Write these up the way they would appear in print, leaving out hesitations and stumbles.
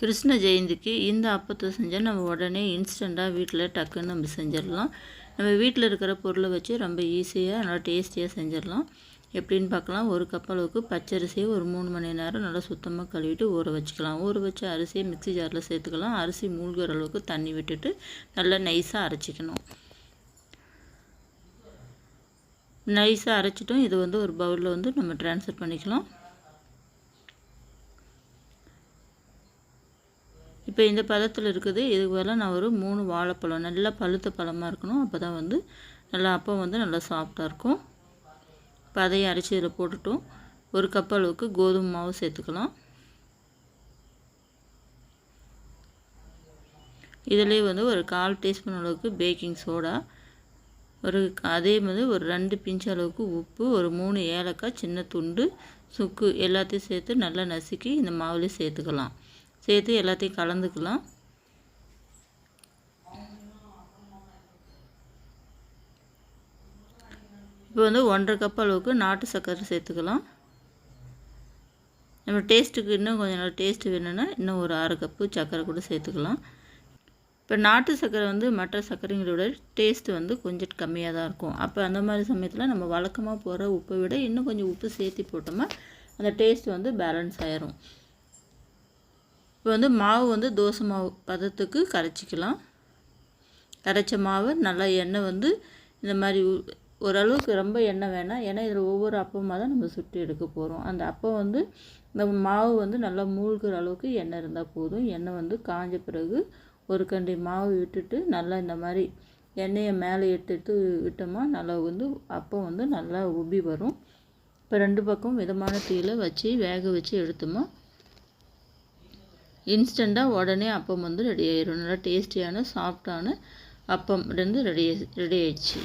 கிருஷ்ண ஜெயந்திக்கு இந்த அப்பத்தை செஞ்சால் நம்ம உடனே இன்ஸ்டண்ட்டாக வீட்டில் டக்குன்னு நம்ம செஞ்சிடலாம். நம்ம வீட்டில் இருக்கிற பொருளை வச்சு ரொம்ப ஈஸியாக நல்லா டேஸ்டியாக செஞ்சிடலாம். எப்படின்னு பார்க்கலாம். ஒரு கப் அளவுக்கு பச்சரிசியை ஒரு 3 மணி நேரம் நல்லா சுத்தமாக கழுவிட்டு ஊற வச்சுக்கலாம். ஊற வச்ச அரிசியை மிக்ஸி ஜாரில் சேர்த்துக்கலாம். அரிசி மூழ்கிற அளவுக்கு தண்ணி விட்டுட்டு நல்லா நைஸாக அரைச்சிக்கணும். நைஸாக அரைச்சிட்டோம். இது ஒரு பவுலில் நம்ம ட்ரான்ஸ்ஃபர் பண்ணிக்கலாம். இப்போ இந்த பதத்தில் இருக்குது. இதுக்கு பதிலாக நான் ஒரு 3 வாழைப்பழம், நல்லா பழுத்த பழமாக இருக்கணும். அப்போ தான் நல்லா அப்பம் நல்லா சாஃப்டாக இருக்கும். இப்போ அதையும் அரைச்சி இதில் போட்டுட்டோம். ஒரு கப் அளவுக்கு கோதுமை மாவு சேர்த்துக்கலாம். இதிலே ஒரு 1/4 டீஸ்பூன் அளவுக்கு பேக்கிங் சோடா, அதே ஒரு 2 பிஞ்ச் அளவுக்கு உப்பு, ஒரு 3 ஏலக்காய் சின்ன துண்டு, சுக்கு எல்லாத்தையும் சேர்த்து நல்லா நசுக்கி இந்த மாவுலேயே சேர்த்துக்கலாம். சேர்த்து எல்லாத்தையும் கலந்துக்கலாம். இப்போ 1/2 கப் அளவுக்கு நாட்டு சர்க்கரை சேர்த்துக்கலாம். நம்ம டேஸ்ட்டுக்கு இன்னும் கொஞ்சம் நல்லா டேஸ்ட்டு வேணும்னா இன்னும் ஒரு 1/2 கப்பு சர்க்கரை கூட சேர்த்துக்கலாம். இப்போ நாட்டு சர்க்கரை மற்ற சர்க்கரைங்களோட டேஸ்ட்டு கொஞ்சம் கம்மியாக தான் இருக்கும். அப்போ அந்த மாதிரி சமயத்தில் நம்ம வழக்கமாக போடுற உப்பை விட இன்னும் கொஞ்சம் உப்பு சேர்த்து போட்டோம்னா அந்த டேஸ்ட் பேலன்ஸ் ஆயிரும். இப்போ மாவு தோசை மாவு பதத்துக்கு கரைச்சிக்கலாம். கரைச்ச மாவு நல்லா எண்ணெய் இந்த மாதிரி ஓரளவுக்கு ரொம்ப எண்ணெய் வேணாம். ஏன்னா இதில் ஒவ்வொரு அப்பமாக தான் நம்ம சுட்டு எடுக்க போகிறோம். அந்த அப்பம் நம்ம மாவு நல்லா மூழ்கிற அளவுக்கு எண்ணெய் இருந்தால் போதும். எண்ணெய் காஞ்ச பிறகு ஒரு கண்டி மாவு விட்டுட்டு நல்லா இந்த மாதிரி எண்ணெயை மேலே எடுத்து விட்டோமா நல்லா அப்பம் நல்லா உப்பி வரும். இப்போ 2 பக்கம் மிதமான தீயில வச்சு வேக வச்சு எடுத்தோமா இன்ஸ்டண்ட்டாக உடனே அப்பம் ரெடி ஆயிடும். நல்லா டேஸ்டியான சாஃப்டான அப்பம் ரெடி ஆயிடுச்சு.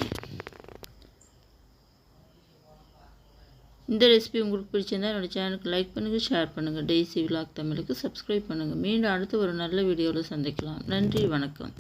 இந்த ரெசிபி உங்களுக்கு பிடிச்சிருந்தால் என்னோடய சேனலுக்கு லைக் பண்ணுங்கள், ஷேர் பண்ணுங்கள். டெய்ஸி விலாக் தமிழுக்கு சப்ஸ்கிரைப் பண்ணுங்கள். மீண்டும் அடுத்து ஒரு நல்ல வீடியோவில் சந்திக்கலாம். நன்றி, வணக்கம்.